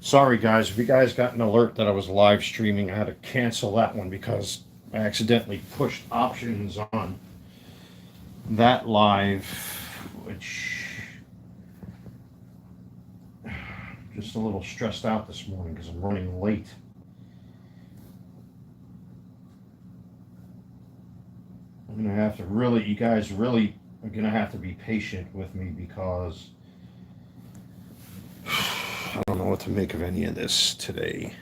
Sorry, guys. If you guys got an alert that I was live streaming, I had to cancel that one because I accidentally pushed options on that live, which just a little stressed out this morning because I'm running late. I'm gonna have to really, you guys really are gonna have to be patient with me because I don't know what to make of any of this today.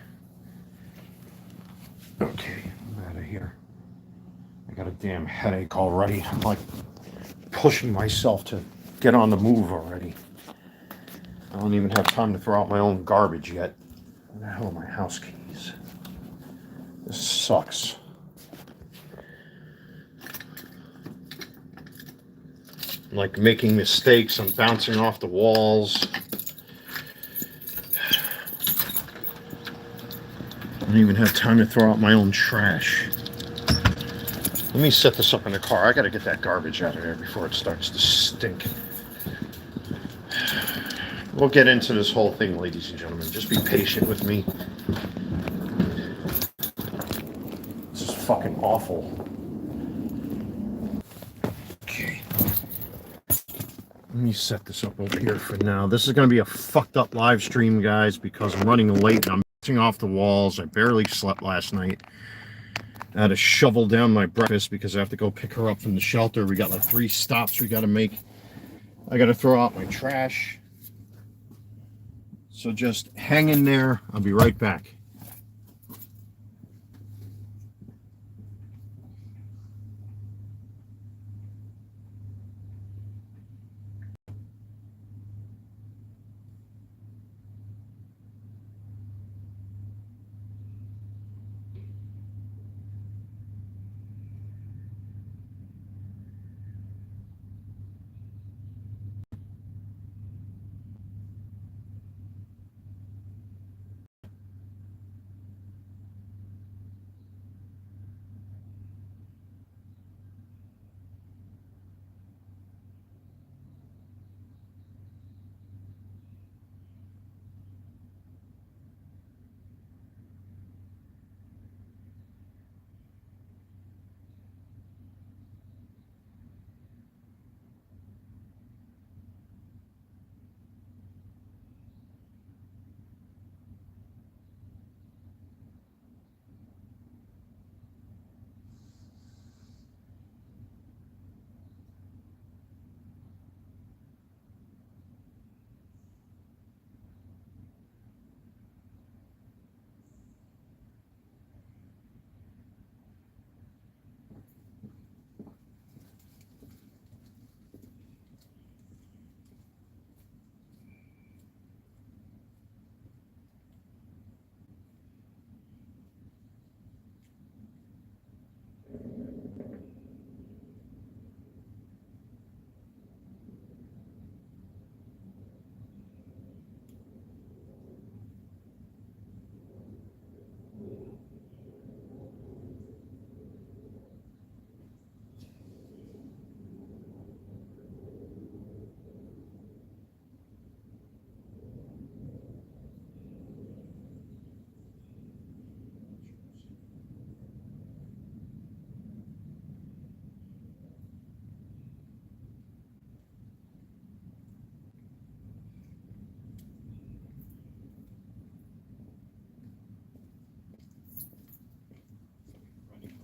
Okay, I'm out of here. I got a damn headache already. I'm like pushing myself to get on the move already. I don't even have time to throw out my own garbage yet. Where the hell are my house keys? This sucks. I'm like making mistakes. I'm bouncing off the walls. I don't even have time to throw out my own trash. Let me set this up in the car. I gotta get that garbage out of there before it starts to stink. We'll get into this whole thing, ladies and gentlemen. Just be patient with me. This is fucking awful. Okay. Let me set this up over here for now. This is going to be a fucked up live stream, guys, because I'm running late and I'm bouncing off the walls. I barely slept last night. I had to shovel down my breakfast because I have to go pick her up from the shelter. We got like 3 stops we got to make. I got to throw out my trash. So just hang in there. I'll be right back.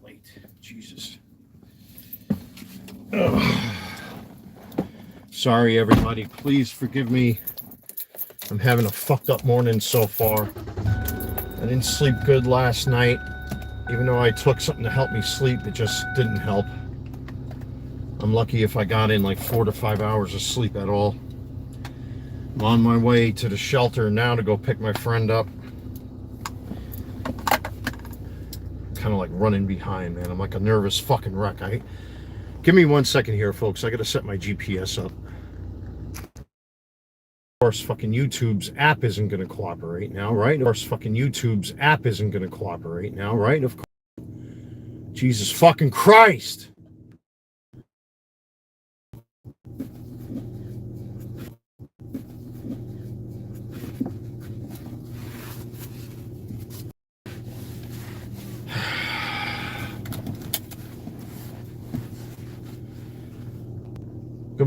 Late. Jesus. Ugh. Sorry, everybody. Please forgive me. I'm having a fucked up morning so far. I didn't sleep good last night. Even though I took something to help me sleep, it just didn't help. I'm lucky if I got in like 4 to 5 hours of sleep at all. I'm on my way to the shelter now to go pick my friend up. Kind of like running behind, man. I'm like a nervous fucking wreck. Give me 1 second here, folks. I gotta set my GPS up. Of course, fucking YouTube's app isn't gonna cooperate now, right? Of course, fucking YouTube's app isn't gonna cooperate now, right? Of course. Jesus fucking Christ!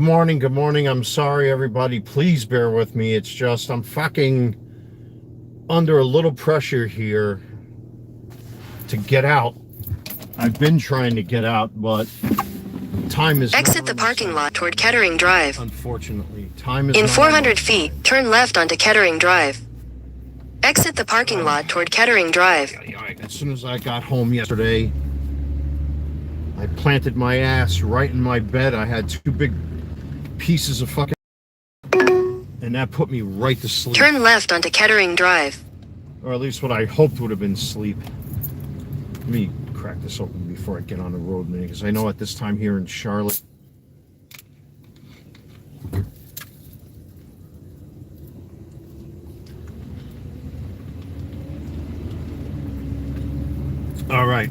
morning. Good morning. I'm sorry, everybody. Please bear with me. It's just I'm fucking under a little pressure here to get out. I've been trying to get out, but time is Exit the parking lot toward Kettering Drive. Unfortunately, time is in 400 feet, turn left onto Kettering Drive. Exit the parking lot toward Kettering Drive. As soon as I got home yesterday, I planted my ass right in my bed. I had two big pieces of fucking, and that put me right to sleep. Turn left onto Kettering Drive. Or at least what I hoped would have been sleep. Let me crack this open before I get on the road, man, because I know at this time here in Charlotte, all right,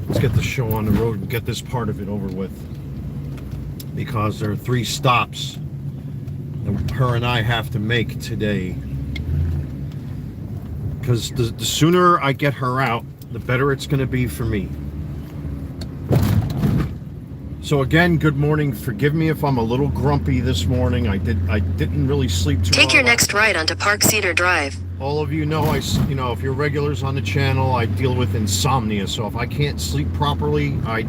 let's get the show on the road and get this part of it over with, because there are 3 stops that her and I have to make today, because the sooner I get her out, the better it's going to be for me. So again, good morning. Forgive me if I'm a little grumpy this morning. I didn't really sleep too well. Take your next right onto Park Cedar Drive. All of you know, if you're regulars on the channel, I deal with insomnia. So if I can't sleep properly, my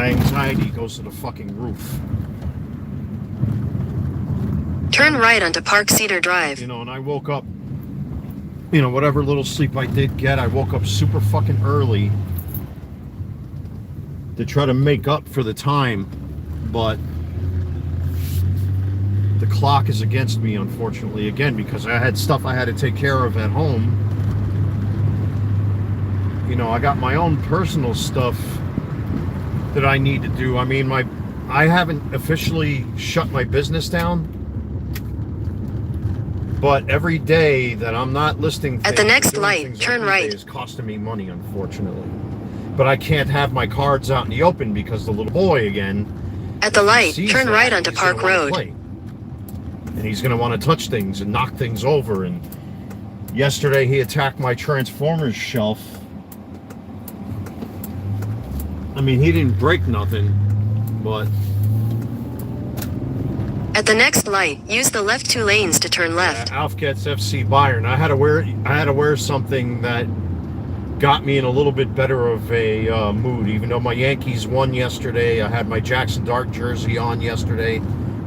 anxiety goes to the fucking roof. Turn right onto Park Cedar Drive. And I woke up, whatever little sleep I did get, I woke up super fucking early to try to make up for the time, but the clock is against me, unfortunately, again, because I had stuff I had to take care of at home. I got my own personal stuff that I need to do. I mean, I haven't officially shut my business down, but every day that I'm not listing things, at the next light, turn right, is costing me money, unfortunately. But I can't have my cards out in the open because the little boy, again, at the light, turn right onto Park Road. And he's going to want to touch things and knock things over. And yesterday he attacked my Transformers shelf. I mean, he didn't break nothing, but at the next light, use the left 2 lanes to turn left. Alf gets FC Bayern. I had to wear something that got me in a little bit better of a mood. Even though my Yankees won yesterday, I had my Jackson Dart jersey on yesterday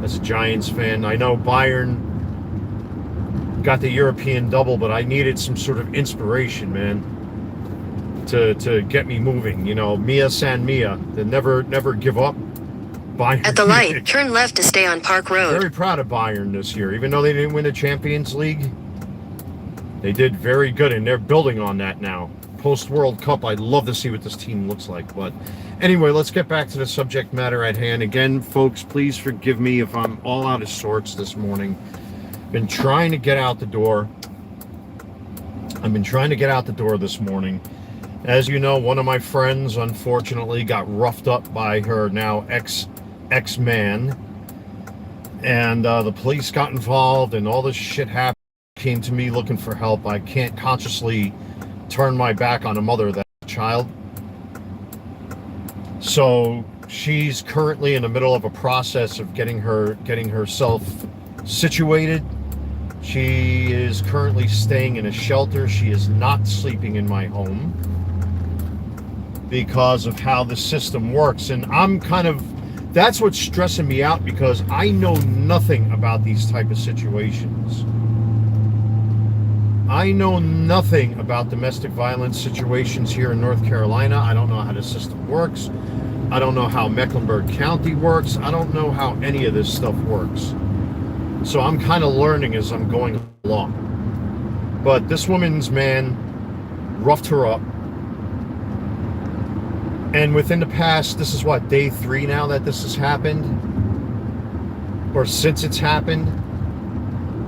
as a Giants fan. I know Bayern got the European double, but I needed some sort of inspiration, man, to get me moving. Mia San Mia, the never give up. Bayern. At the light, turn left to stay on Park Road. Very proud of Bayern this year. Even though they didn't win the Champions League, they did very good, and they're building on that now. Post-World Cup, I'd love to see what this team looks like. But anyway, let's get back to the subject matter at hand. Again, folks, please forgive me if I'm all out of sorts this morning. Been trying to get out the door. I've been trying to get out the door this morning. As you know, one of my friends, unfortunately, got roughed up by her now ex-man. And the police got involved, and all this shit happened. Came to me looking for help. I can't consciously turn my back on a mother of that child. So she's currently in the middle of a process of getting herself situated. She is currently staying in a shelter. She is not sleeping in my home because of how the system works. And that's what's stressing me out, because I know nothing about these type of situations. I know nothing about domestic violence situations here in North Carolina. I don't know how the system works. I don't know how Mecklenburg County works. I don't know how any of this stuff works. So I'm kind of learning as I'm going along. But this woman's man roughed her up. And within the past, this is what, day 3 now that this has happened? Or since it's happened?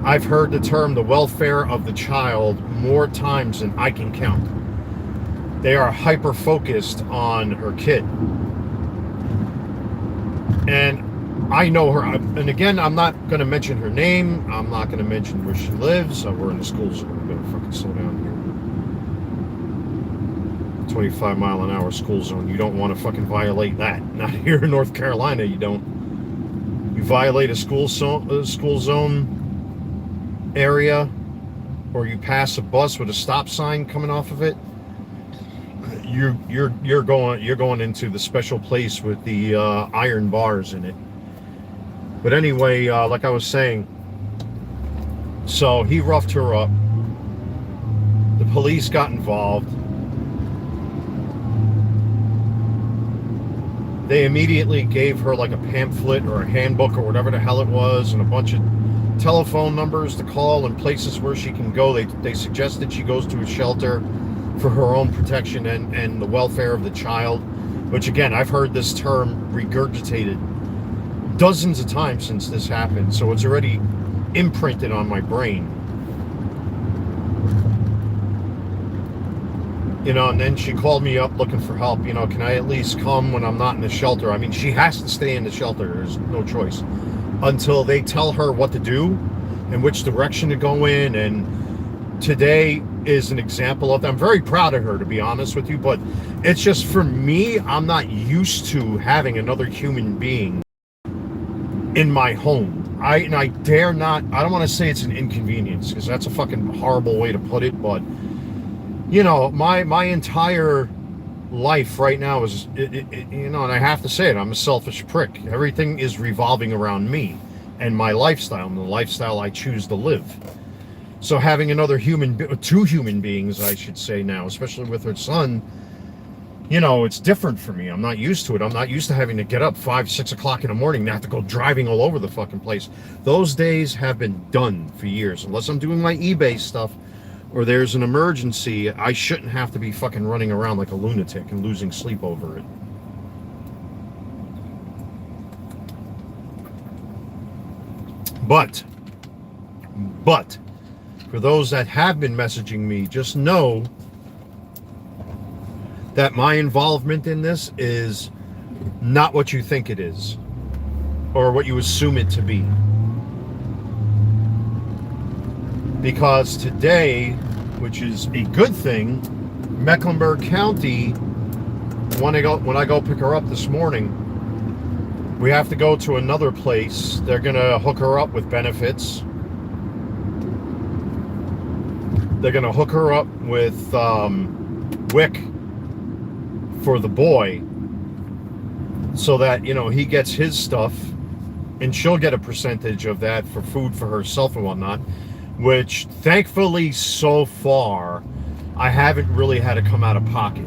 I've heard the term the welfare of the child more times than I can count. They are hyper-focused on her kid. And I know her, and again, I'm not going to mention her name. I'm not going to mention where she lives. We're in the schools, so we're going to fucking slow down 25-mile-an-hour school zone. You don't want to fucking violate that. Not here in North Carolina, you don't. You violate a school zone area, or you pass a bus with a stop sign coming off of it, you're going into the special place with the iron bars in it. But anyway, like I was saying, so he roughed her up. The police got involved. They immediately gave her like a pamphlet or a handbook or whatever the hell it was, and a bunch of telephone numbers to call and places where she can go. They suggested she goes to a shelter for her own protection and the welfare of the child, which again, I've heard this term regurgitated dozens of times since this happened, so it's already imprinted on my brain. You know, and then she called me up looking for help. You know, can I at least come when I'm not in the shelter? I mean, she has to stay in the shelter. There's no choice until they tell her what to do and which direction to go in. And today is an example of that. I'm very proud of her, to be honest with you, but it's just, for me, I'm not used to having another human being in my home. I dare not, I don't want to say it's an inconvenience, because that's a fucking horrible way to put it, but you know, my entire life right now is, you know, and I have to say it, I'm a selfish prick. Everything is revolving around me and my lifestyle and the lifestyle I choose to live. So having another two human beings, I should say now, especially with her son, you know, it's different for me. I'm not used to it. I'm not used to having to get up 5, 6 o'clock in the morning and have to go driving all over the fucking place. Those days have been done for years. Unless I'm doing my eBay stuff or there's an emergency, I shouldn't have to be fucking running around like a lunatic and losing sleep over it. But for those that have been messaging me, just know that my involvement in this is not what you think it is or what you assume it to be. Because today, which is a good thing, Mecklenburg County, when I go pick her up this morning, we have to go to another place. They're gonna hook her up with benefits. They're gonna hook her up with WIC for the boy, so that, you know, he gets his stuff and she'll get a percentage of that for food for herself and whatnot, which thankfully so far I haven't really had to come out of pocket.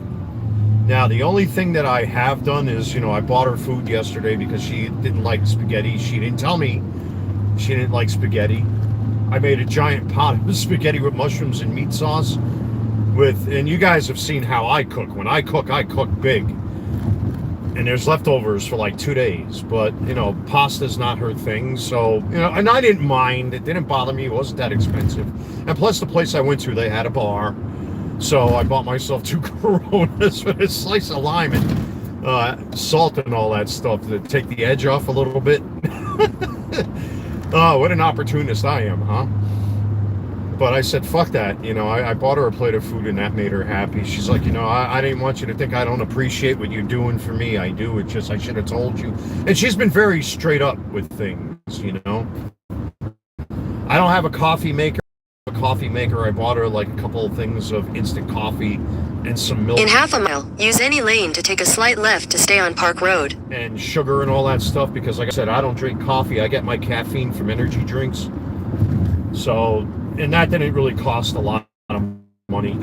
Now, the only thing that I have done is, you know, I bought her food yesterday because she didn't like spaghetti. She didn't tell me she didn't like spaghetti. I made a giant pot of spaghetti with mushrooms and meat sauce and you guys have seen how I cook. When I cook big. And there's leftovers for like 2 days. But, you know, pasta's not her thing. So, you know, and I didn't mind. It didn't bother me. It wasn't that expensive. And plus, the place I went to, they had a bar. So I bought myself 2 Coronas with a slice of lime and salt and all that stuff to take the edge off a little bit. Oh, what an opportunist I am, huh? But I said, fuck that. You know, I bought her a plate of food and that made her happy. She's like, you know, I didn't want you to think I don't appreciate what you're doing for me. I do. It's just, I should have told you. And she's been very straight up with things, you know. I don't have a coffee maker. I bought her like a couple of things of instant coffee and some milk. In half a mile, use any lane to take a slight left to stay on Park Road. And sugar and all that stuff, because like I said, I don't drink coffee. I get my caffeine from energy drinks. So, and that didn't really cost a lot of money.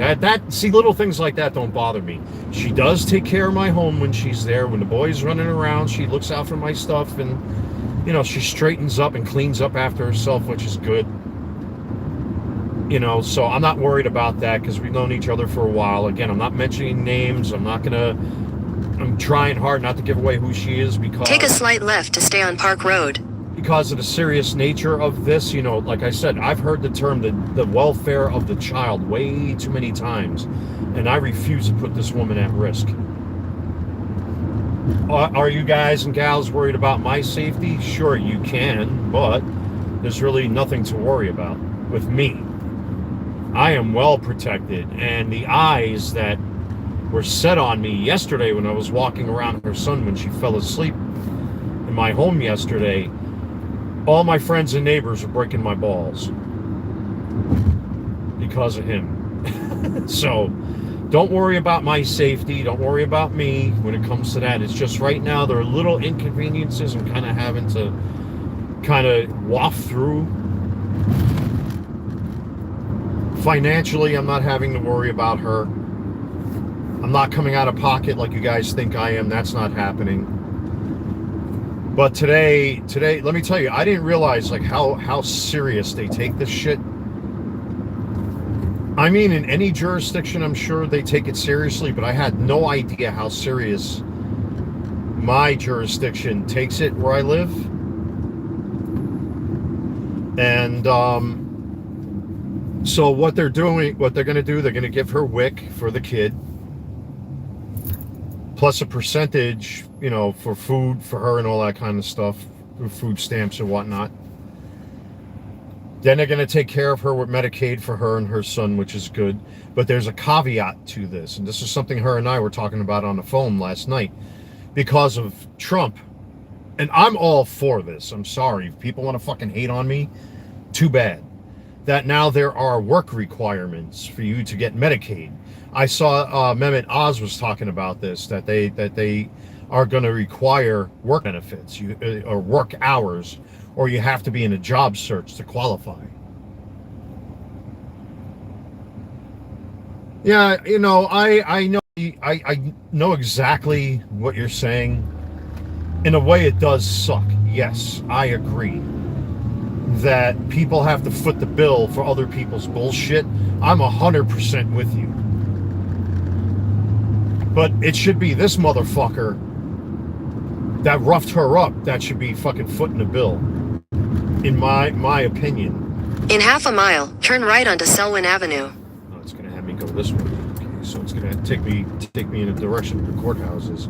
See, little things like that don't bother me. She does take care of my home when she's there. When the boy's running around, she looks out for my stuff, and, you know, she straightens up and cleans up after herself, which is good. You know, so I'm not worried about that because we've known each other for a while. Again, I'm not mentioning names. I'm trying hard not to give away who she is because... Take a slight left to stay on Park Road. Because of the serious nature of this, you know, like I said, I've heard the term the welfare of the child way too many times, and I refuse to put this woman at risk. Are you guys and gals worried about my safety? Sure, you can, but there's really nothing to worry about with me. I am well protected, and the eyes that were set on me yesterday when I was walking around her son when she fell asleep in my home yesterday. All my friends and neighbors are breaking my balls because of him. So don't worry about my safety. Don't worry about me when it comes to that. It's just right now there are little inconveniences I'm kind of having to kind of waft through. Financially, I'm not having to worry about her. I'm not coming out of pocket like you guys think I am. That's not happening. But today, let me tell you, I didn't realize like how serious they take this shit. I mean, in any jurisdiction, I'm sure they take it seriously, but I had no idea how serious my jurisdiction takes it where I live. And so what they're going to do, they're going to give her WIC for the kid, plus a percentage, you know, for food for her and all that kind of stuff, food stamps and whatnot. Then they're going to take care of her with Medicaid for her and her son, which is good. But there's a caveat to this, and this is something her and I were talking about on the phone last night. Because of Trump, and I'm all for this, I'm sorry, if people want to fucking hate on me, too bad. That now there are work requirements for you to get Medicaid. I saw Mehmet Oz was talking about this, that they are going to require work benefits or work hours, or you have to be in a job search to qualify. Yeah, you know, I know exactly what you're saying. In a way, it does suck. Yes, I agree that people have to foot the bill for other people's bullshit. I'm 100% with you. But it should be this motherfucker that roughed her up that should be fucking footing the bill, in my opinion. In half a mile, turn right onto Selwyn Avenue. Oh, it's gonna have me go this way. Okay, so it's gonna take me in a direction of the courthouses.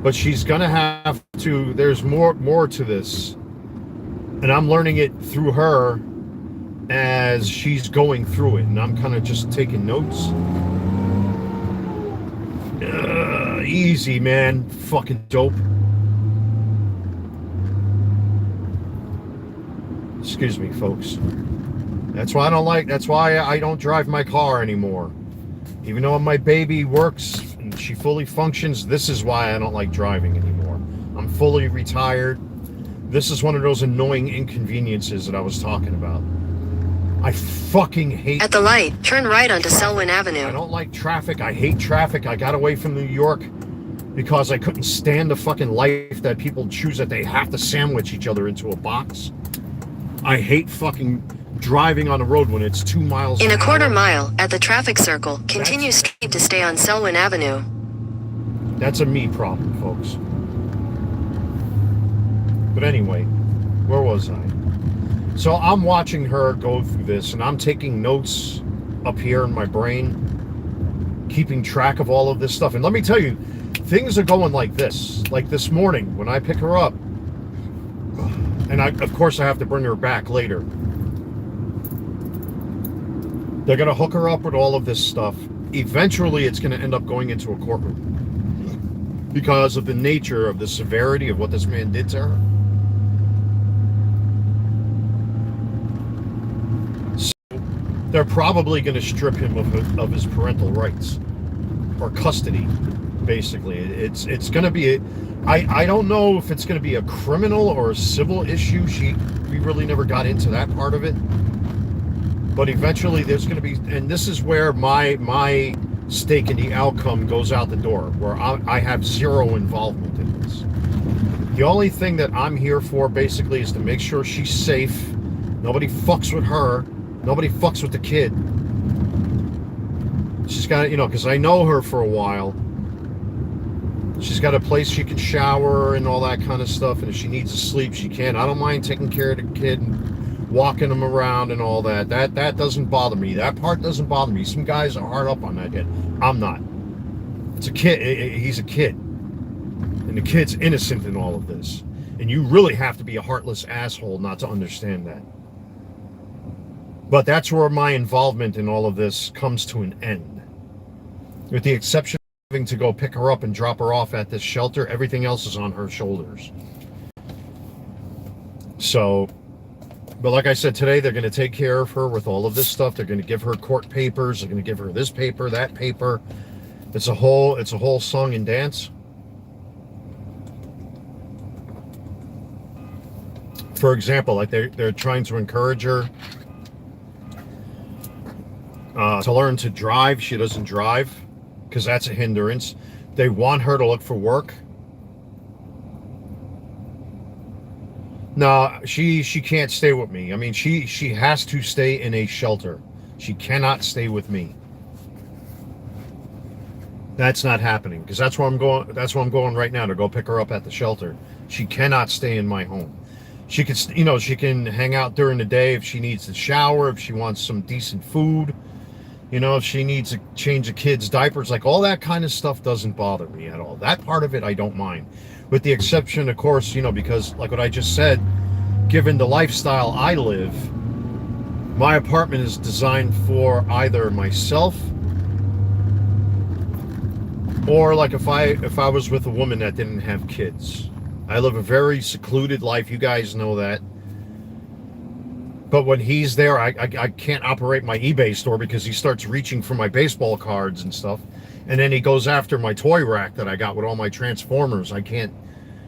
But she's gonna have to. There's more to this, and I'm learning it through her as she's going through it, and I'm kind of just taking notes. Easy, man. Fucking dope. Excuse me, folks. That's why I don't drive my car anymore. Even though my baby works and she fully functions, this is why I don't like driving anymore. I'm fully retired. This is one of those annoying inconveniences that I was talking about. I fucking hate... At the light, turn right onto Selwyn Avenue. I don't like traffic. I hate traffic. I got away from New York because I couldn't stand the fucking life that people choose that they have to sandwich each other into a box. I hate fucking driving on the road when it's 2 miles In a quarter mile, at the traffic circle, continue straight to stay on Selwyn Avenue. That's a me problem, folks. But anyway, where was I? So I'm watching her go through this, and I'm taking notes up here in my brain, keeping track of all of this stuff. And let me tell you, things are going like this. Like this morning, when I pick her up, and of course I have to bring her back later. They're going to hook her up with all of this stuff. Eventually, it's going to end up going into a courtroom because of the nature of the severity of what this man did to her. They're probably going to strip him of his parental rights or custody, basically. It's going to be I don't know if it's going to be a criminal or a civil issue. We really never got into that part of it. But eventually there's going to be, and this is where my stake in the outcome goes out the door, where I have zero involvement in this. The only thing that I'm here for basically is to make sure she's safe. Nobody fucks with her. Nobody fucks with the kid. She's got, you know, because I know her for a while. She's got a place she can shower and all that kind of stuff. And if she needs to sleep, she can. I don't mind taking care of the kid and walking him around and all that. That doesn't bother me. That part doesn't bother me. Some guys are hard up on that kid. I'm not. It's a kid. He's a kid. And the kid's innocent in all of this. And you really have to be a heartless asshole not to understand that. But that's where my involvement in all of this comes to an end. With the exception of to go pick her up and drop her off at this shelter. Everything else is on her shoulders. So, but like I said, today they're going to take care of her with all of this stuff. They're going to give her court papers. They're going to give her this paper, that paper. It's a whole song and dance. For example, like they're trying to encourage her to learn to drive. She doesn't drive because that's a hindrance. They want her to look for work. No, she can't stay with me. I mean, she has to stay in a shelter. She cannot stay with me. That's not happening because that's where I'm going. That's where I'm going right now to go pick her up at the shelter. She cannot stay in my home. She can, she can hang out during the day if she needs to shower, if she wants some decent food, if she needs to change the kids' diapers, like all that kind of stuff doesn't bother me at all. That part of it I don't mind, with the exception, of course, because like what I just said, given the lifestyle I live, my apartment is designed for either myself or like if I was with a woman that didn't have kids. I live a very secluded life. You guys know that. But when he's there, I can't operate my eBay store because he starts reaching for my baseball cards and stuff. And then he goes after my toy rack that I got with all my Transformers. I can't.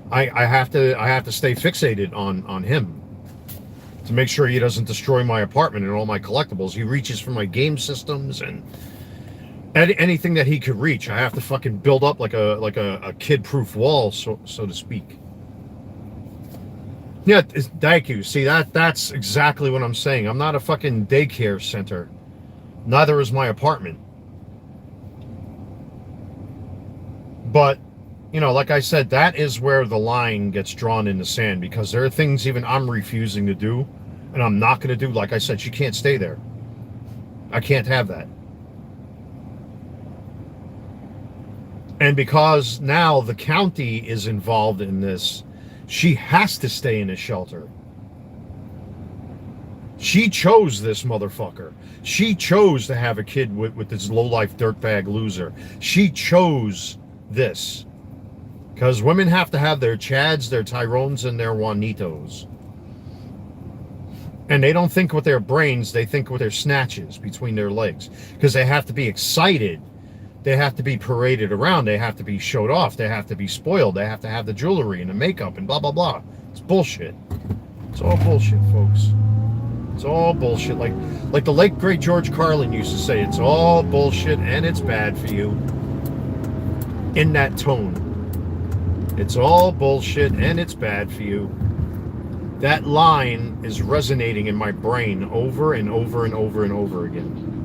I have to stay fixated on him to make sure he doesn't destroy my apartment and all my collectibles. He reaches for my game systems and anything that he could reach. I have to fucking build up like a kid-proof wall, so to speak. Yeah, thank you. See, that's exactly what I'm saying. I'm not a fucking daycare center. Neither is my apartment. But, like I said, that is where the line gets drawn in the sand, because there are things even I'm refusing to do, and I'm not going to do. Like I said, she can't stay there. I can't have that. And because now the county is involved in this, she has to stay in a shelter. She chose this motherfucker. She chose to have a kid with this low-life dirtbag loser. She chose this. Because women have to have their Chads, their Tyrones, and their Juanitos. And they don't think with their brains, they think with their snatches between their legs. Because they have to be excited. They have to be paraded around. They have to be showed off. They have to be spoiled. They have to have the jewelry and the makeup and blah, blah, blah. It's bullshit. It's all bullshit, folks. It's all bullshit. Like the late, great George Carlin used to say, it's all bullshit and it's bad for you. In that tone. It's all bullshit and it's bad for you. That line is resonating in my brain over and over and over and over again.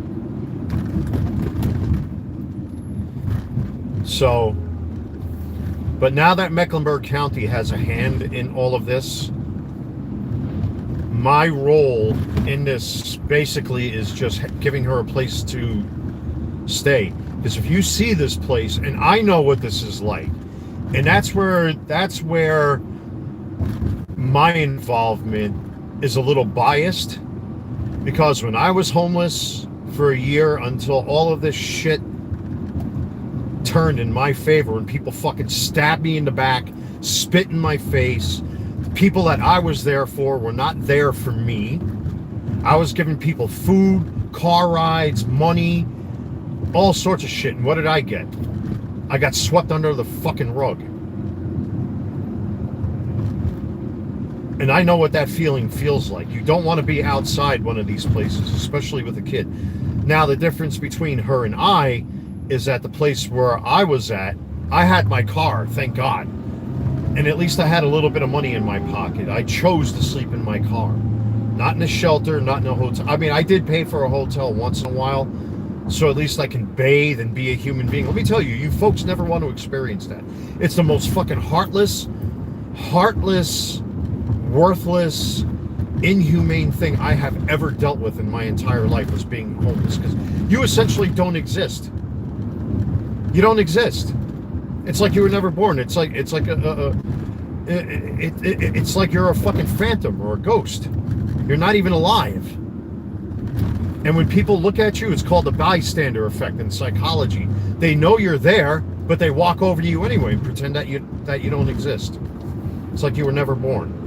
So, but now that Mecklenburg County has a hand in all of this, my role in this basically is just giving her a place to stay. Because if you see this place, and I know what this is like, and that's where my involvement is a little biased, because when I was homeless for a year until all of this shit turned in my favor and people fucking stabbed me in the back, spit in my face, the people that I was there for were not there for me. I was giving people food, car rides, money, all sorts of shit. And what did I get? I got swept under the fucking rug. And I know what that feeling feels like. You don't want to be outside one of these places, especially with a kid. Now, the difference between her and I is at the place where I was at, I had my car, thank God. And at least I had a little bit of money in my pocket. I chose to sleep in my car. Not in a shelter, not in a hotel. I mean, I did pay for a hotel once in a while, so at least I can bathe and be a human being. Let me tell you, you folks never want to experience that. It's the most fucking heartless, worthless, inhumane thing I have ever dealt with in my entire life, was being homeless, because you essentially don't exist. You don't exist. It's like you were never born. It's like it's like you're a fucking phantom or a ghost. You're not even alive. And when people look at you, it's called the bystander effect in psychology. They know you're there, But they walk over to you anyway and pretend that you don't exist. It's like you were never born.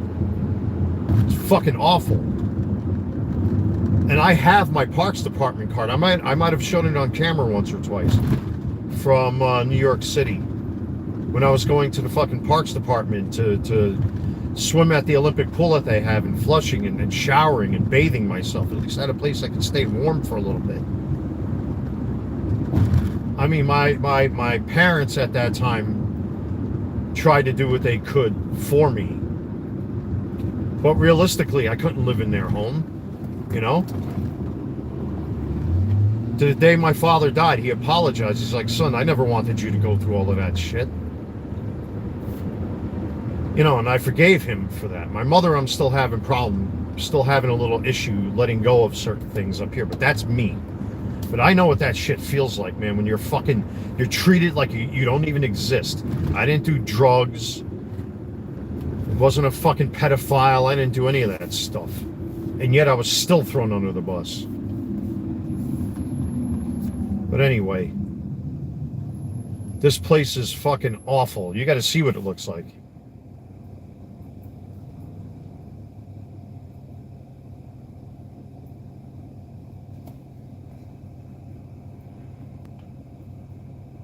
It's fucking awful. And I have my Parks Department card. I might have shown it on camera once or twice from New York City when I was going to the fucking Parks Department to swim at the Olympic pool that they have in Flushing and showering and bathing myself. At least I had a place I could stay warm for a little bit. I mean, my parents at that time tried to do what they could for me. But realistically, I couldn't live in their home. You know, to the day my father died, he apologized. He's like, son, I never wanted you to go through all of that shit. You know, and I forgave him for that. My mother, I'm still having a little issue letting go of certain things up here, but that's me. But I know what that shit feels like, man, when you're treated like you don't even exist. I didn't do drugs. I wasn't a fucking pedophile. I didn't do any of that stuff. And yet I was still thrown under the bus. But anyway, this place is fucking awful. You got to see what it looks like.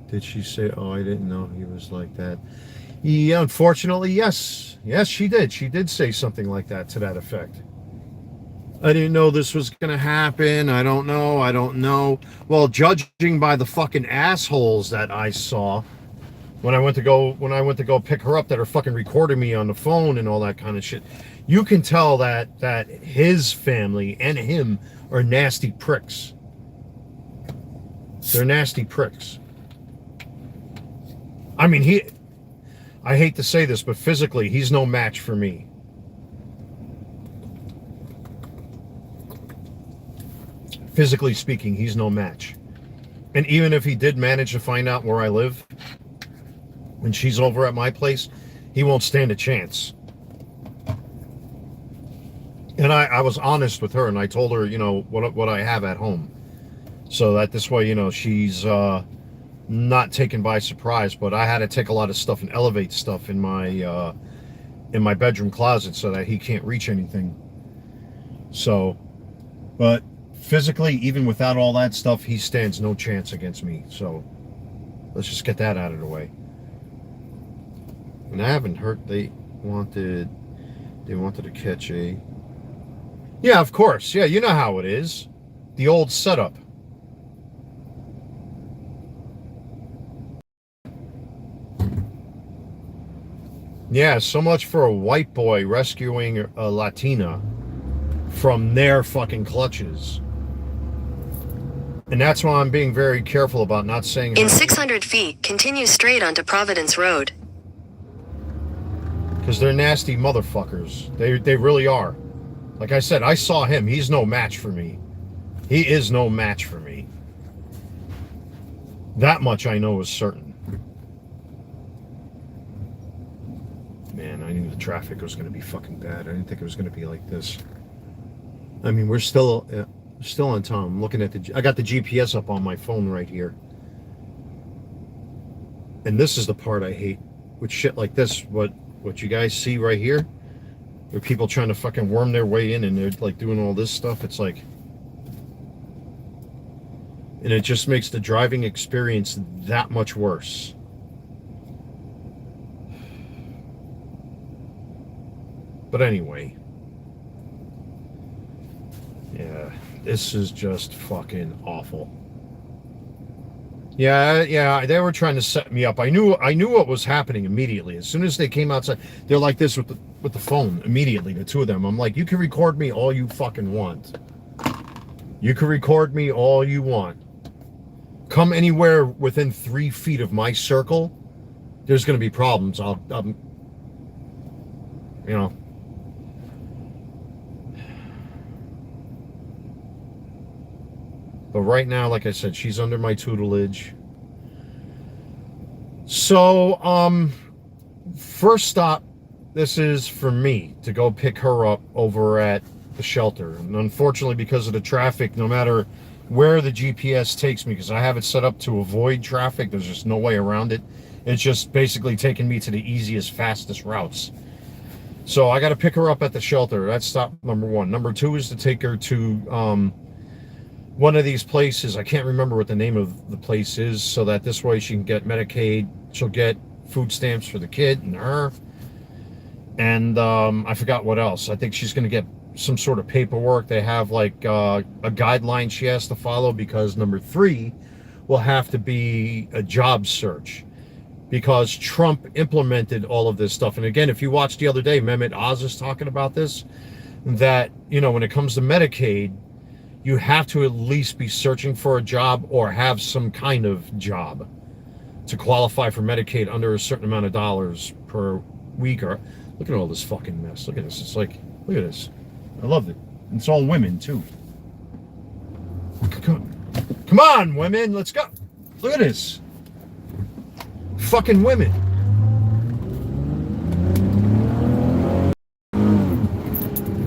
Did she say, oh, I didn't know he was like that? Yeah, unfortunately, yes. Yes, she did. She did say something like that, to that effect. I didn't know this was going to happen. I don't know. Well, judging by the fucking assholes that I saw when I went to go pick her up that are fucking recording me on the phone and all that kind of shit, you can tell that his family and him are nasty pricks. They're nasty pricks. I mean, I hate to say this, but physically, he's no match for me. Physically speaking, he's no match. And even if he did manage to find out where I live, when she's over at my place, he won't stand a chance. And I was honest with her, and I told her, you know, what I have at home. So that this way, you know, she's not taken by surprise. But I had to take a lot of stuff and elevate stuff in my bedroom closet so that he can't reach anything. So, but physically, even without all that stuff, he stands no chance against me. So let's just get that out of the way. And I haven't heard they wanted to catch a... Yeah, of course. Yeah, you know how it is. The old setup. Yeah, so much for a white boy rescuing a Latina from their fucking clutches. And that's why I'm being very careful about not saying... In 600 feet, continue straight onto Providence Road. Because they're nasty motherfuckers. They really are. Like I said, I saw him. He's no match for me. He is no match for me. That much I know is certain. Man, I knew the traffic was going to be fucking bad. I didn't think it was going to be like this. I mean, we're still on time. I'm looking at I got the GPS up on my phone right here. And this is the part I hate with shit like this. What you guys see right here, where people trying to fucking worm their way in and they're like doing all this stuff. It's like, and it just makes the driving experience that much worse. But anyway, yeah, this is just fucking awful. Yeah, they were trying to set me up. I knew what was happening immediately. As soon as they came outside, they're like this with the phone immediately, the two of them. I'm like, you can record me all you fucking want. You can record me all you want. Come anywhere within 3 feet of my circle, there's going to be problems. I'll you know. But right now, like I said, she's under my tutelage. So, first stop, this is for me to go pick her up over at the shelter. And unfortunately, because of the traffic, no matter where the GPS takes me, because I have it set up to avoid traffic. There's just no way around it. It's just basically taking me to the easiest, fastest routes. So I got to pick her up at the shelter. That's stop number one. Number two is to take her to one of these places. I can't remember what the name of the place is, so that this way she can get Medicaid. She'll get food stamps for the kid and her. And I forgot what else. I think she's going to get some sort of paperwork. They have like a guideline she has to follow, because number three will have to be a job search, because Trump implemented all of this stuff. And again, if you watched the other day, Mehmet Oz is talking about this, that, you know, when it comes to Medicaid, you have to at least be searching for a job or have some kind of job to qualify for Medicaid under a certain amount of dollars per week. Or look at all this fucking mess. Look at this. It's like, look at this. I love it. It's all women too. Come on, women, let's go. Look at this. Fucking women.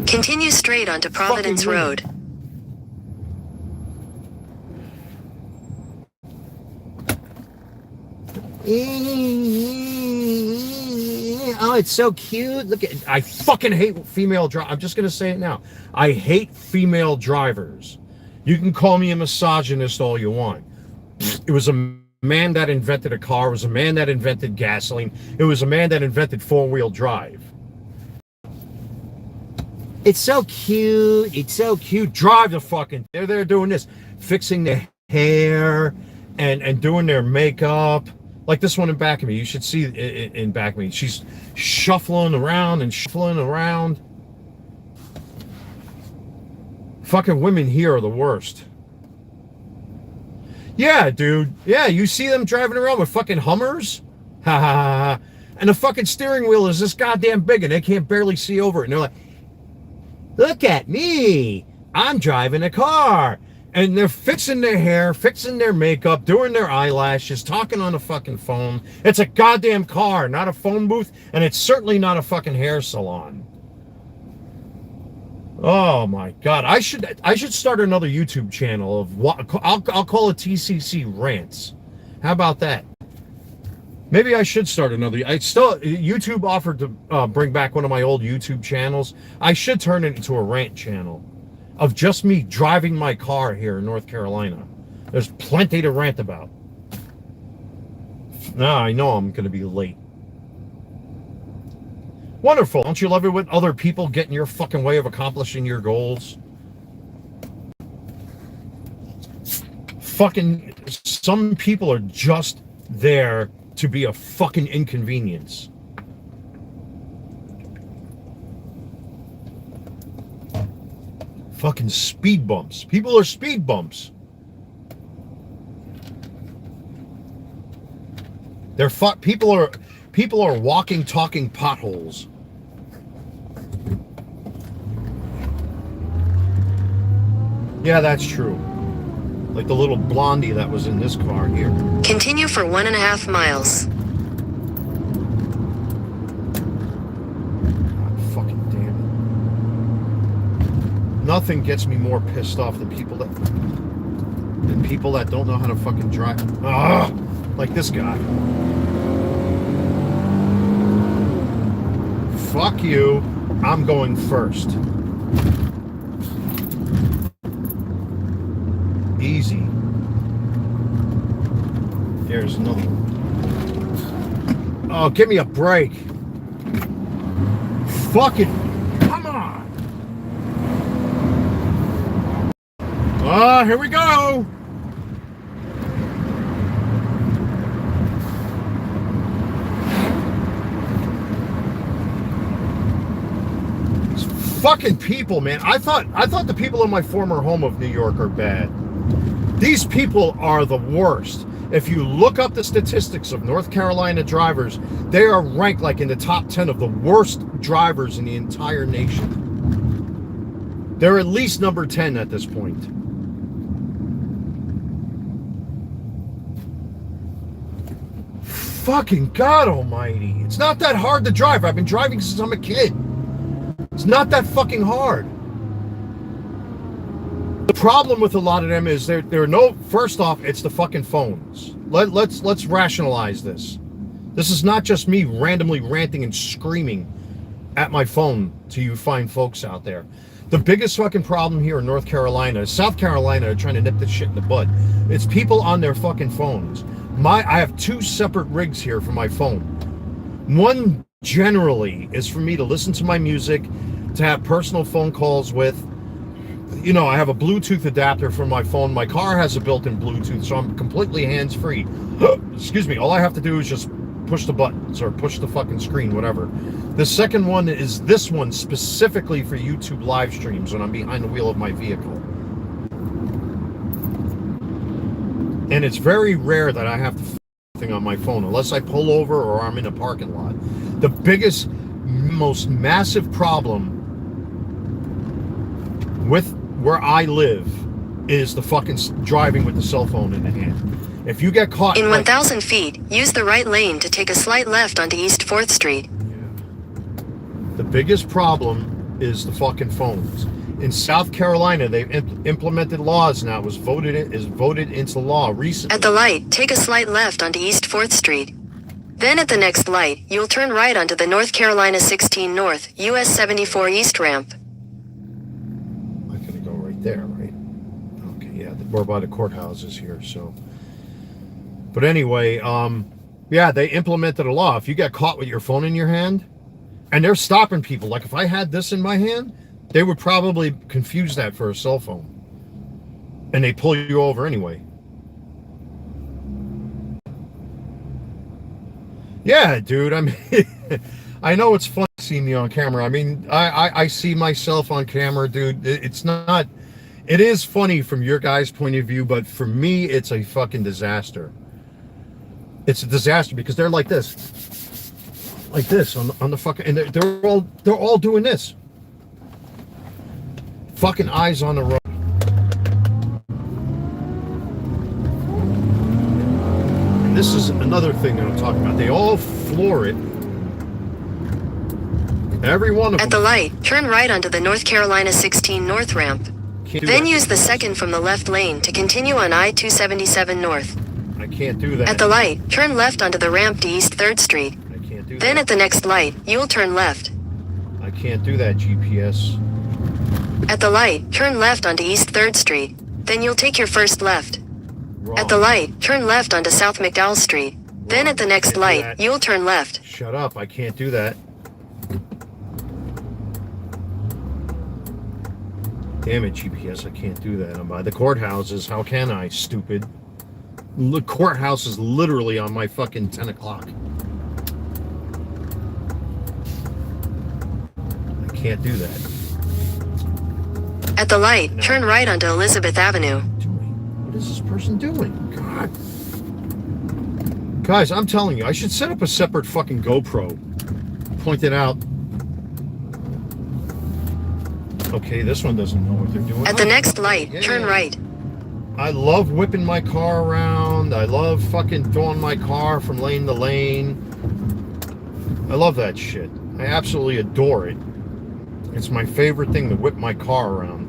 Continue straight onto Providence Road. Oh, it's so cute. Look at, I fucking hate female drivers. I'm just going to say it now. I hate female drivers. You can call me a misogynist all you want. It was a man that invented a car. It was a man that invented gasoline. It was a man that invented four-wheel drive. It's so cute. It's so cute. Drive the fucking... They're there doing this. Fixing their hair and doing their makeup. Like this one in back of me. You should see it in back of me. She's shuffling around and shuffling around. Fucking women here are the worst. Yeah, dude. Yeah, you see them driving around with fucking Hummers? Ha ha ha. And the fucking steering wheel is this goddamn big and they can't barely see over it. And they're like, look at me. I'm driving a car. And they're fixing their hair, fixing their makeup, doing their eyelashes, talking on the fucking phone. It's a goddamn car, not a phone booth, and it's certainly not a fucking hair salon. Oh my God, I should start another YouTube channel of what I'll call it TCC Rants. How about that? Maybe I should start another. YouTube offered to bring back one of my old YouTube channels. I should turn it into a rant channel of just me driving my car here in North Carolina. There's plenty to rant about. Now I know I'm going to be late. Wonderful. Don't you love it when other people get in your fucking way of accomplishing your goals? Fucking, some people are just there to be a fucking inconvenience. Fucking speed bumps. People are speed bumps. They're people are walking, talking potholes. Yeah, that's true. Like the little blondie that was in this car here. Continue for 1.5 miles. Nothing gets me more pissed off than people that don't know how to fucking drive. Ugh, like this guy. Fuck you. I'm going first. Easy. There's another one. Oh, give me a break. Fucking. Here we go. These fucking people, man. I thought the people in my former home of New York are bad. These people are the worst. If you look up the statistics of North Carolina drivers, they are ranked like in the top 10 of the worst drivers in the entire nation. They're at least number 10 at this point. Fucking God almighty. It's not that hard to drive. I've been driving since I'm a kid. It's not that fucking hard. problem with a lot of them is there are no, first off, it's the fucking phones. Let's rationalize this. This is not just me randomly ranting and screaming at my phone to you fine folks out there. The biggest fucking problem here in North Carolina, South Carolina are trying to nip this shit in the bud. It's people on their fucking phones. I have 2 separate rigs here for my phone. One generally is for me to listen to my music, to have personal phone calls with. You know, I have a Bluetooth adapter for my phone. My car has a built-in Bluetooth, so I'm completely hands-free. Excuse me. All I have to do is just push the buttons or push the fucking screen, whatever. The second one is this one specifically for YouTube live streams when I'm behind the wheel of my vehicle. And it's very rare that I have to thing on my phone unless I pull over or I'm in a parking lot. The biggest, most massive problem with where I live is the fucking driving with the cell phone in the hand. If you get caught in 1,000 feet, use the right lane to take a slight left onto East 4th Street. The biggest problem is the fucking phones. In South Carolina, they've implemented laws now. It was voted into law recently. At the light, take a slight left onto East 4th Street. Then at the next light, you'll turn right onto the North Carolina 16 North, US 74 East ramp. I'm gonna go right there, right? Okay, yeah, we're by the courthouses here, so. But anyway, yeah, they implemented a law. If you get caught with your phone in your hand, and they're stopping people. Like if I had this in my hand, they would probably confuse that for a cell phone. And they pull you over anyway. Yeah, dude, I mean, I know it's fun seeing me on camera. I mean, I see myself on camera, dude. It's not, it is funny from your guys' point of view, but for me, it's a fucking disaster. It's a disaster because they're like this on the fucking, and they're all doing this. Fucking eyes on the road. And this is another thing that I'm talking about. They all floor it. Every one of them. At the light, turn right onto the North Carolina 16 North ramp. Then use the second from the left lane to continue on I-277 North. I can't do that. At the light, turn left onto the ramp to East 3rd Street. I can't do that. Then at the next light, you'll turn left. I can't do that, GPS. At the light, turn left onto East 3rd Street. Then you'll take your first left. Wrong. At the light, turn left onto South McDowell Street. Wrong. Then at the next light, you'll turn left. Shut up, I can't do that. Damn it, GPS, I can't do that. I'm by the courthouses. How can I, stupid? The courthouse is literally on my fucking 10 o'clock. I can't do that. At the light, turn right onto Elizabeth Avenue. What is this person doing? God. Guys, I'm telling you, I should set up a separate fucking GoPro. Point it out. Okay, this one doesn't know what they're doing. At the next light, turn right. I love whipping my car around. I love fucking throwing my car from lane to lane. I love that shit. I absolutely adore it. It's my favorite thing to whip my car around.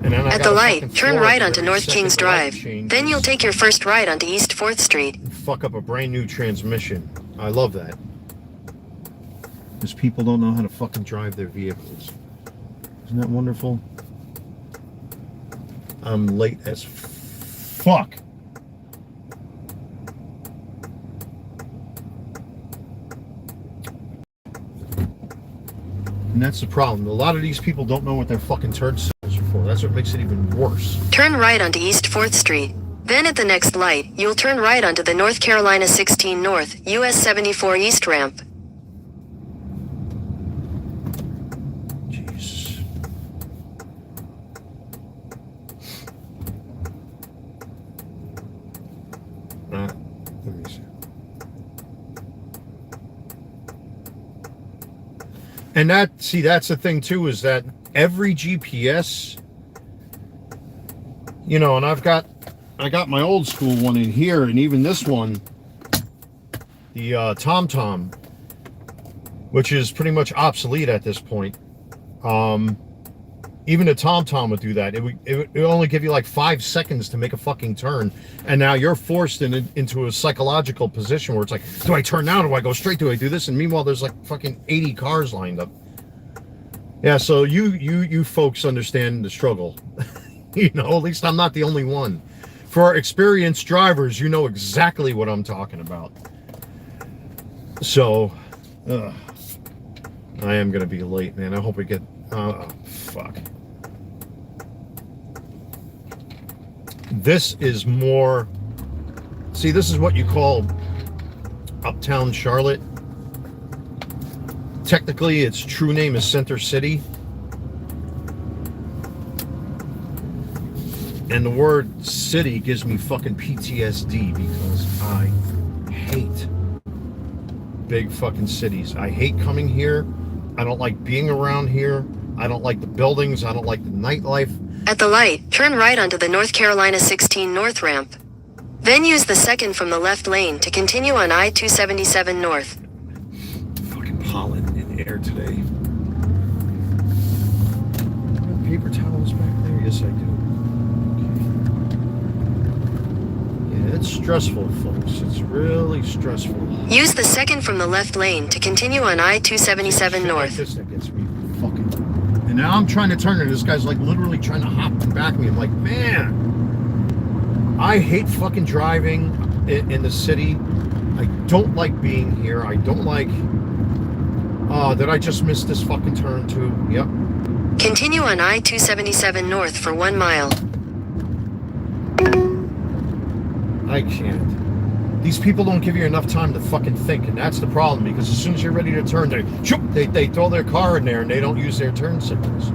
And then at the light, turn right onto North Kings Drive. Then you'll take your first right onto East 4th Street. Fuck up a brand new transmission. I love that. Because people don't know how to fucking drive their vehicles. Isn't that wonderful? I'm late as fuck. And that's the problem. A lot of these people don't know what their fucking turn signals are for. That's what makes it even worse. Turn right onto East 4th Street. Then at the next light, you'll turn right onto the North Carolina 16 North, US 74 East ramp. Jesus. Let me see. And that's the thing too, is that every GPS, you know, and I got my old school one in here, and even this one, the TomTom, which is pretty much obsolete at this point. Even a TomTom would do that. It would only give you like 5 seconds to make a fucking turn, and now you're forced into a psychological position where it's like, do I turn now? Do I go straight? Do I do this? And meanwhile, there's like fucking 80 cars lined up. Yeah, so you folks understand the struggle. You know, at least I'm not the only one. For experienced drivers, you know exactly what I'm talking about. So, I am gonna be late, man. I hope we get. Fuck. This is more. See, this is what you call Uptown Charlotte. Technically, its true name is Center City. And the word city gives me fucking PTSD because I hate big fucking cities. I hate coming here. I don't like being around here. I don't like the buildings. I don't like the nightlife. At the light, turn right onto the North Carolina 16 North ramp. Then use the second from the left lane to continue on I-277 North. Fucking pollen in the air today. Paper towels back there? Yes, I do. It's stressful, folks. It's really stressful. Use the second from the left lane to continue on I-277 North. Like this that gets me fucking. And now I'm trying to turn, and this guy's like literally trying to hop back me. I'm like, man, I hate fucking driving in the city. I don't like being here. I don't like. Did I just miss this fucking turn too? Yep. Continue on I-277 North for 1 mile. I can't. These people don't give you enough time to fucking think, and that's the problem, because as soon as you're ready to turn, they throw their car in there and they don't use their turn signals.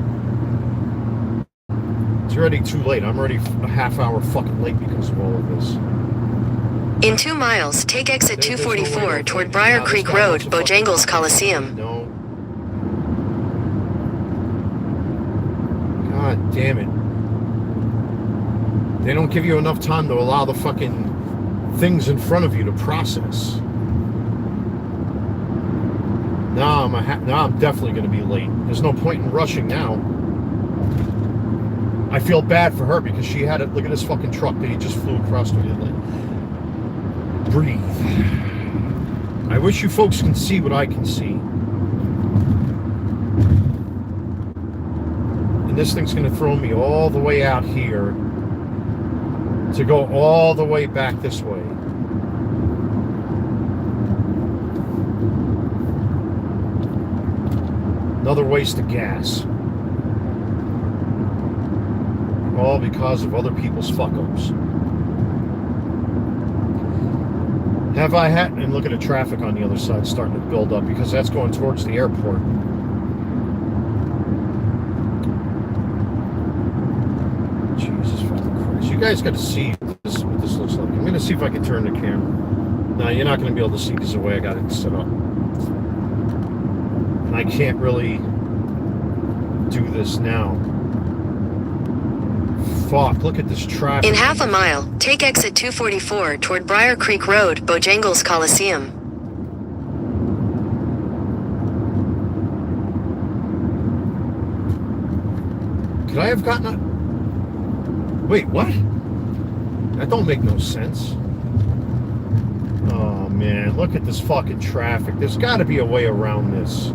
It's already too late. I'm already a half hour fucking late because of all of this. In 2 miles, take exit 244 toward Briar Creek Road, Bojangles Coliseum. No. God damn it. They don't give you enough time to allow the fucking things in front of you to process. Now I'm definitely going to be late. There's no point in rushing now. I feel bad for her because she had it. Look at this fucking truck that he just flew across with it. Breathe. I wish you folks can see what I can see. And this thing's going to throw me all the way out here to go all the way back this way. Another waste of gas. All because of other people's fuck-ups. Have I had... And look at the traffic on the other side starting to build up because that's going towards the airport. Jesus fucking Christ. You guys got to see what this looks like. I'm going to see if I can turn the camera. No, you're not going to be able to see because of the way I got it set up. And I can't really do this now. Fuck, look at this traffic. In half a mile, take exit 244 toward Briar Creek Road, Bojangles Coliseum. Could I have gotten a... Wait, what? That don't make no sense. Oh, man, look at this fucking traffic. There's got to be a way around this.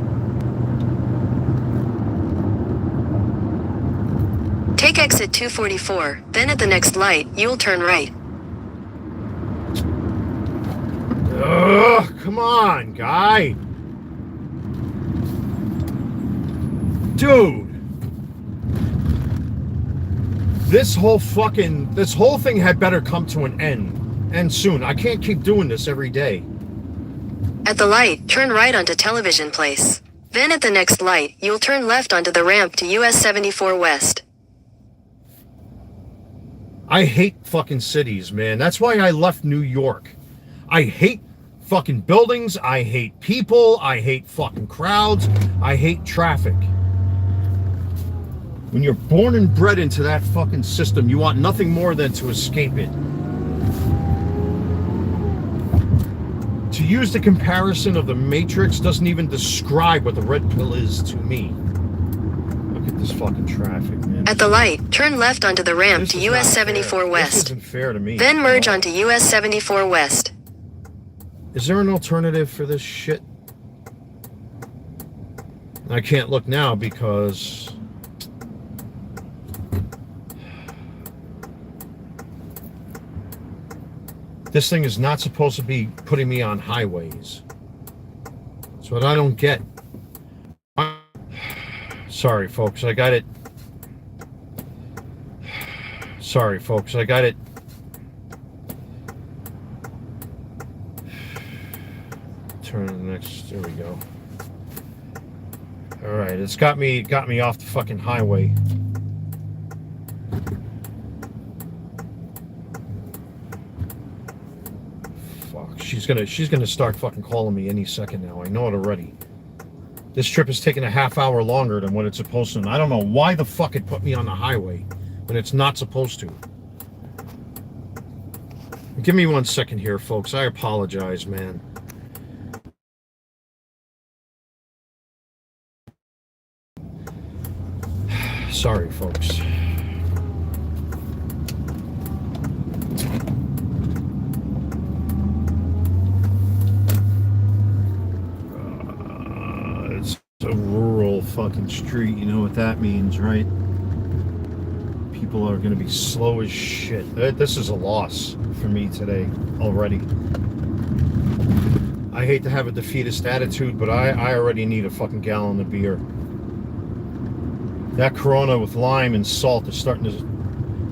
Take exit 244, then at the next light, you'll turn right. Ugh, come on, guy. Dude. This whole thing had better come to an end. And soon. I can't keep doing this every day. At the light, turn right onto Television Place. Then at the next light, you'll turn left onto the ramp to US 74 West. I hate fucking cities, man. That's why I left New York. I hate fucking buildings. I hate people. I hate fucking crowds. I hate traffic. When you're born and bred into that fucking system, you want nothing more than to escape it. To use the comparison of the Matrix doesn't even describe what the red pill is to me. Look at this fucking traffic, man. At the light, turn left onto the ramp This to is US not 74 fair. West. This isn't fair to me. Then merge onto US 74 West. Is there an alternative for this shit? I can't look now because this thing is not supposed to be putting me on highways. That's what I don't get. Sorry, folks, I got it. Sorry, folks, I got it. Turn to the next. There we go. All right, it's got me off the fucking highway. Fuck, she's gonna start fucking calling me any second now. I know it already. This trip is taking a half hour longer than what it's supposed to, and I don't know why the fuck it put me on the highway when it's not supposed to. Give me 1 second here, folks. I apologize, man. Sorry, folks. It's a rural fucking street. You know what that means, right? People are going to be slow as shit. This is a loss for me today already. I hate to have a defeatist attitude, but I already need a fucking gallon of beer. That Corona with lime and salt is starting to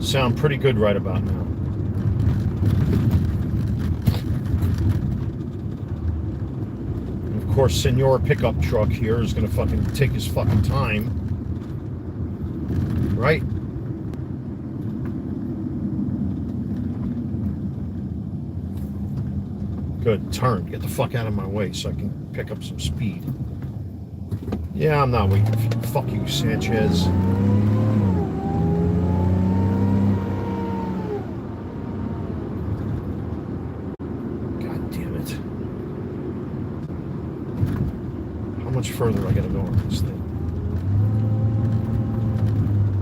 sound pretty good right about now. And of course, Senor pickup truck here is going to fucking take his fucking time. Right? Good, turn. Get the fuck out of my way so I can pick up some speed. Yeah, I'm not waiting for you. Fuck you, Sanchez. God damn it. How much further I gotta go on this thing?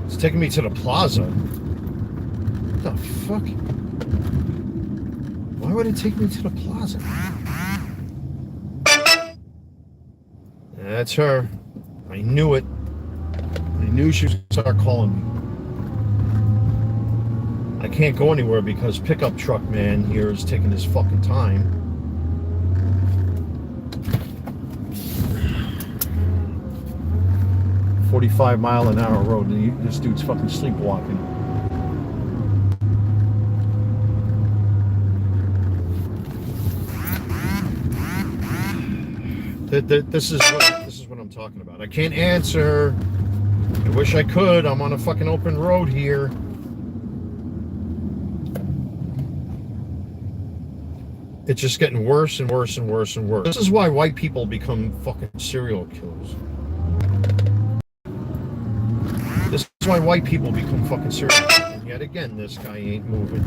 It's taking me to the plaza. What the fuck? Why would it take me to the plaza? That's her. I knew it. I knew she was going to start calling me. I can't go anywhere because pickup truck man here is taking his fucking time. .45-mile-an-hour road, and this dude's fucking sleepwalking. This is what I'm talking about. I can't answer. I wish I could. I'm on a fucking open road here. It's just getting worse and worse and worse and worse. This is why white people become fucking serial killers. This is why white people become fucking serial killers. And yet again, this guy ain't moving.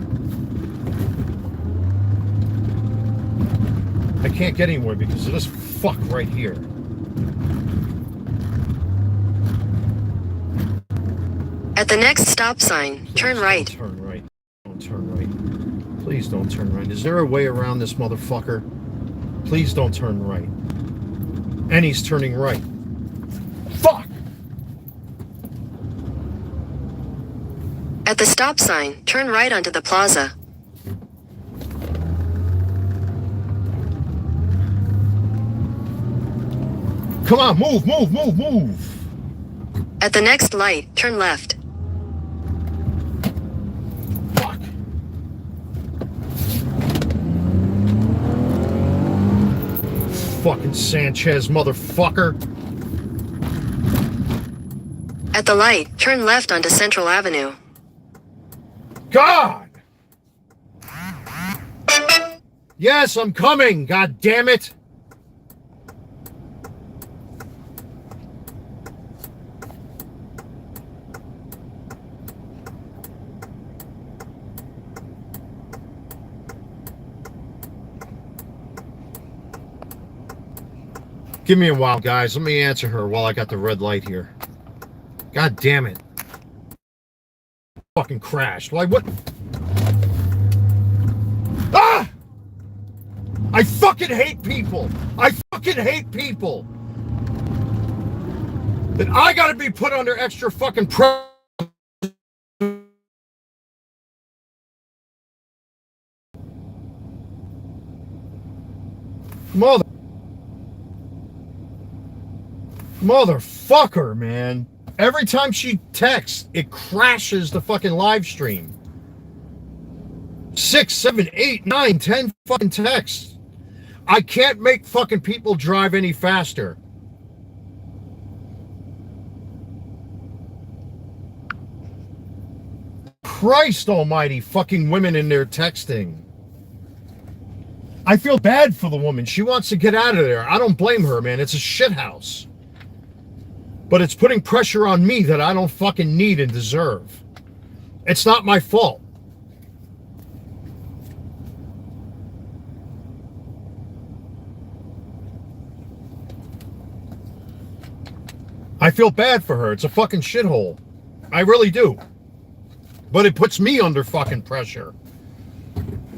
I can't get anywhere because of this fuck right here. At the next stop sign, turn right. Don't turn right. Don't turn right. Please don't turn right. Is there a way around this motherfucker? Please don't turn right. And he's turning right. Fuck! At the stop sign, turn right onto the plaza. Come on, move, move, move, move! At the next light, turn left. Fuck! Fucking Sanchez, motherfucker! At the light, turn left onto Central Avenue. God! Yes, I'm coming, god damn it! Give me a while, guys. Let me answer her while I got the red light here. God damn it. Fucking crashed. Why, what? Ah! I fucking hate people. I fucking hate people. That I gotta be put under extra fucking pressure. Motherfucker, man. Every time she texts, it crashes the fucking live stream. 6, 7, 8, 9, 10 fucking texts. I can't make fucking people drive any faster. Christ almighty, fucking women in there texting. I feel bad for the woman. She wants to get out of there. I don't blame her, man. It's a shit house. But it's putting pressure on me that I don't fucking need and deserve. It's not my fault. I feel bad for her. It's a fucking shithole. I really do. But it puts me under fucking pressure.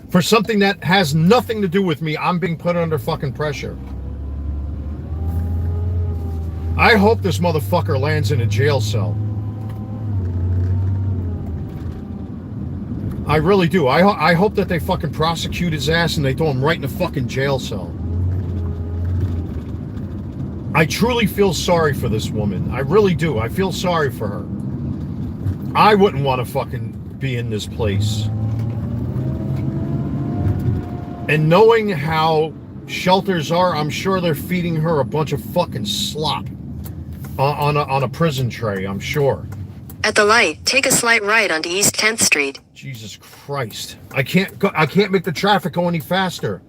For something that has nothing to do with me, I'm being put under fucking pressure. I hope this motherfucker lands in a jail cell. I really do. I hope that they fucking prosecute his ass and they throw him right in a fucking jail cell. I truly feel sorry for this woman. I really do. I feel sorry for her. I wouldn't want to fucking be in this place. And knowing how shelters are, I'm sure they're feeding her a bunch of fucking slop on a prison tray, I'm sure. At the light, take a slight right onto East 10th Street. Jesus Christ. I can't make the traffic go any faster.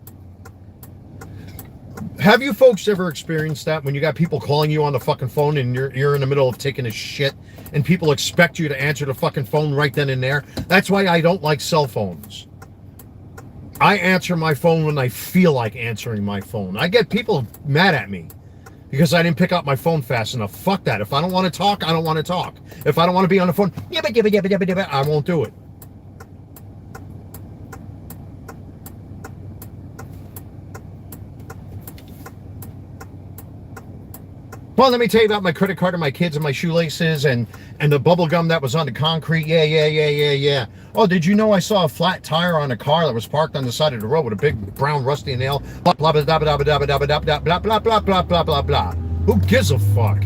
Have you folks ever experienced that when you got people calling you on the fucking phone and you're in the middle of taking a shit and people expect you to answer the fucking phone right then and there? That's why I don't like cell phones. I answer my phone when I feel like answering my phone. I get people mad at me because I didn't pick up my phone fast enough. Fuck that. If I don't want to talk, I don't want to talk. If I don't want to be on the phone, I won't do it. Well, let me tell you about my credit card and my kids and my shoelaces and the bubble gum that was on the concrete. Yeah. Oh, did you know I saw a flat tire on a car that was parked on the side of the road with a big brown rusty nail? Blah blah blah blah blah blah blah blah blah blah blah blah blah blah blah blah. Who gives a fuck?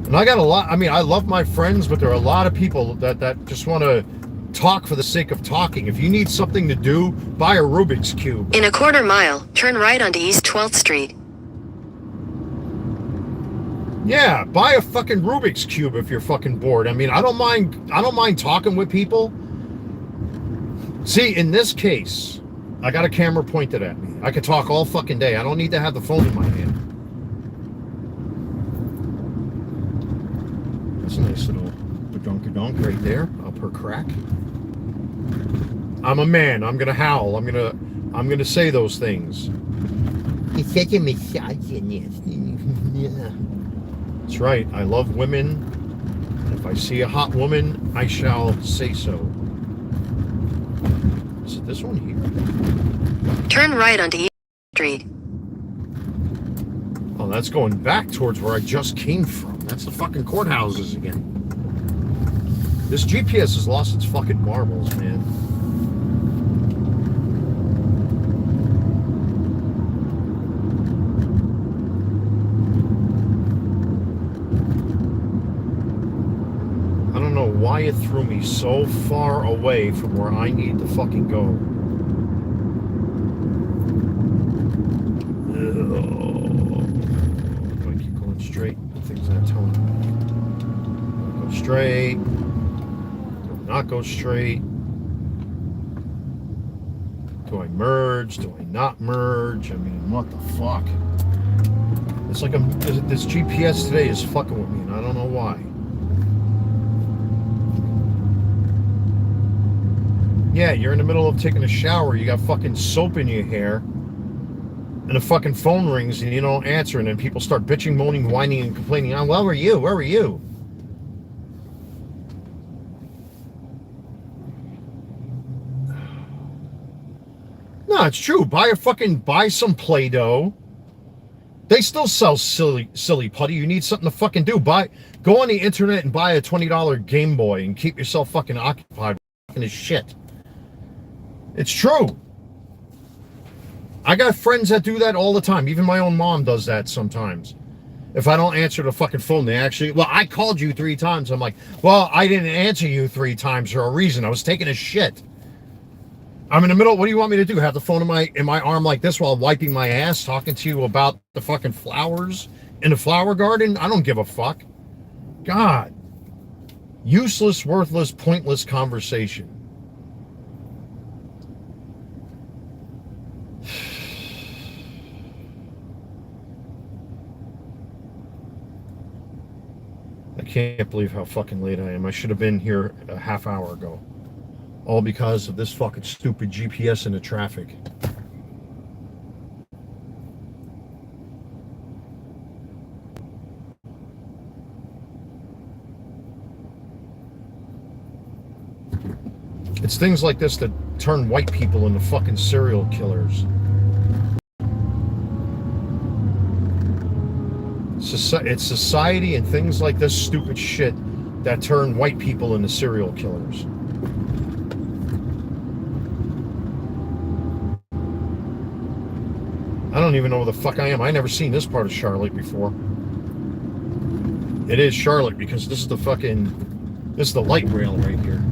And I got a lot. I mean, I love my friends, but there are a lot of people that just want to talk for the sake of talking. If you need something to do, buy a Rubik's Cube. In a quarter mile, turn right onto East 12th Street. Yeah, buy a fucking Rubik's Cube if you're fucking bored. I mean, I don't mind talking with people. See, in this case, I got a camera pointed at me. I could talk all fucking day. I don't need to have the phone in my hand. That's a nice little badonk right there. Up her crack. I'm a man. I'm gonna howl. I'm gonna say those things. It's such a misogynist. Yeah. That's right. I love women. If I see a hot woman, I shall say so. Is it this one here? Turn right onto East Street. Oh, that's going back towards where I just came from. That's the fucking courthouses again. This GPS has lost its fucking marbles, man. Why it threw me so far away from where I need to fucking go. Do I keep going straight? Things not telling me. Go straight. Do I not go straight? Do I merge? Do I not merge? I mean, what the fuck? It's like this GPS today is fucking with me, and I don't know why. Yeah, you're in the middle of taking a shower. You got fucking soap in your hair. and the fucking phone rings and you don't answer, and then people start bitching, moaning, whining, and complaining. Oh, where were you? Where were you? No, it's true. Buy some Play-Doh. They still sell silly putty. You need something to fucking do. Go on the internet and buy a $20 Game Boy and keep yourself fucking occupied with fucking shit. It's true. I got friends that do that all the time. Even my own mom does that sometimes. If I don't answer the fucking phone, they actually, well, I called you 3 times. I'm like, well, I didn't answer you 3 times for a reason. I was taking a shit. I'm in the middle. What do you want me to do? Have the phone in my arm like this while wiping my ass, talking to you about the fucking flowers in the flower garden? I don't give a fuck. God. Useless, worthless, pointless conversation. I can't believe how fucking late I am. I should have been here a half hour ago. All because of this fucking stupid GPS in the traffic. It's things like this that turn white people into fucking serial killers. It's society and things like this stupid shit that turn white people into serial killers. I don't even know where the fuck I am. I never seen this part of Charlotte before. It is Charlotte because this is the light rail right here.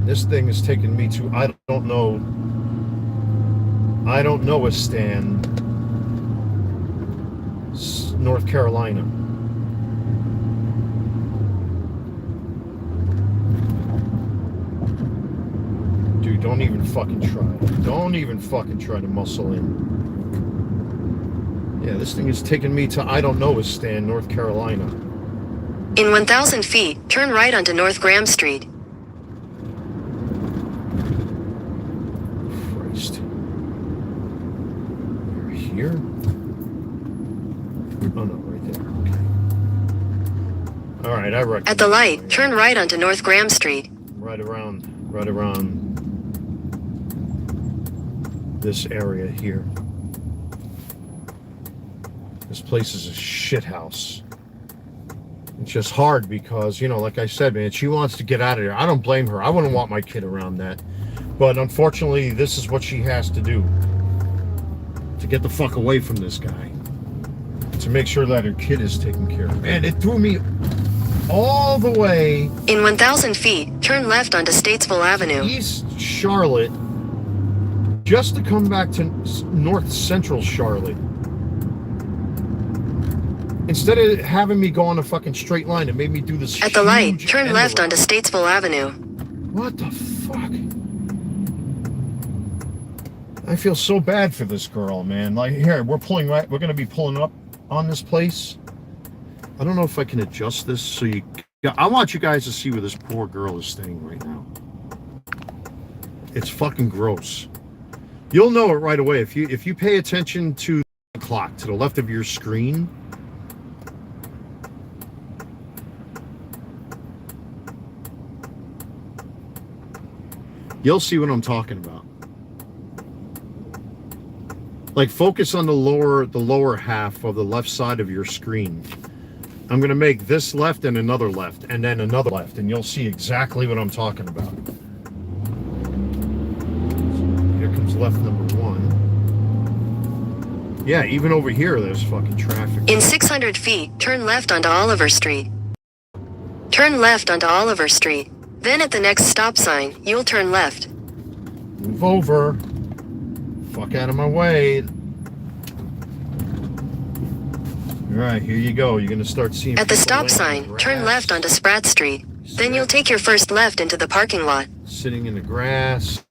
This thing is taking me to, I don't know a stand, North Carolina. Dude, don't even fucking try. Don't even fucking try to muscle in. Yeah, this thing is taking me to I don't know a stand, North Carolina. In 1,000 feet, turn right onto North Graham Street. Christ. You're here? Oh no, right there. Okay. Alright, I reckon. At the light, turn right onto North Graham Street. Right around this area here. This place is a shit house. It's just hard because, like I said, man, she wants to get out of there. I don't blame her. I wouldn't want my kid around that. But unfortunately, this is what she has to do to get the fuck away from this guy. To make sure that her kid is taken care of. Man, it threw me all the way. In 1,000 feet, turn left onto Statesville Avenue. East Charlotte, just to come back to North Central Charlotte. Instead of having me go on a fucking straight line, it made me do this. At the light, turn left onto Statesville Avenue. What the fuck? I feel so bad for this girl, man. Like, here, we're going to be pulling up on this place. I don't know if I can adjust this so you... I want you guys to see where this poor girl is staying right now. It's fucking gross. You'll know it right away. If you pay attention to the clock to the left of your screen... you'll see what I'm talking about. Like, focus on the lower half of the left side of your screen. I'm going to make this left and another left and then another left, and you'll see exactly what I'm talking about. Here comes left number 1. Yeah, even over here there's fucking traffic. In 600 feet, turn left onto Oliver Street. Turn left onto Oliver Street. Then at the next stop sign, you'll turn left. Move over. Fuck out of my way. Alright, here you go. You're going to start seeing... At the stop sign, turn left onto Spratt Street. Then you'll take your first left into the parking lot. Sitting in the grass.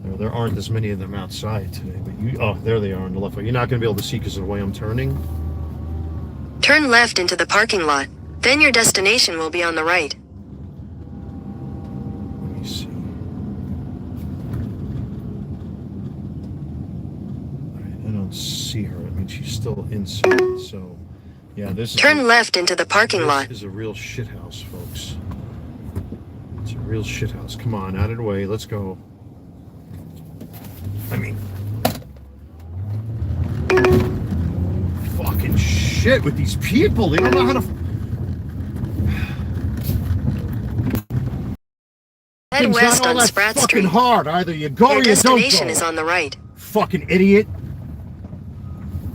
There aren't as many of them outside today, but oh, there they are on the left. You're not going to be able to see because of the way I'm turning. Turn left into the parking lot. Then your destination will be on the right. see her. I mean, she's still inside. So, yeah, this is Turn left into the parking lot. This is a real shithouse, folks. It's a real shithouse. Come on, out of the way. Let's go. I mean, fucking shit with these people. They don't know how to. Head west on that Spratt fucking Street. hard. Either you go Your or you don't destination go. is on the right. Fucking idiot.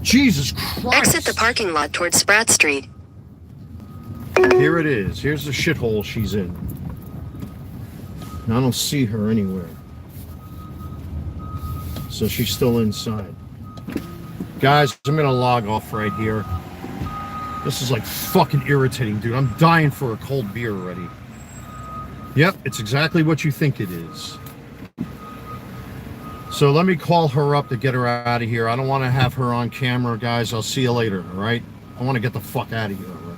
Jesus Christ. Exit the parking lot towards Spratt Street. Here it is. Here's the shithole she's in. And I don't see her anywhere. So she's still inside. Guys, I'm gonna log off right here. This is like fucking irritating, dude. I'm dying for a cold beer already. Yep, it's exactly what you think it is. So let me call her up to get her out of here. I don't want to have her on camera, guys. I'll see you later, all right? I want to get the fuck out of here already.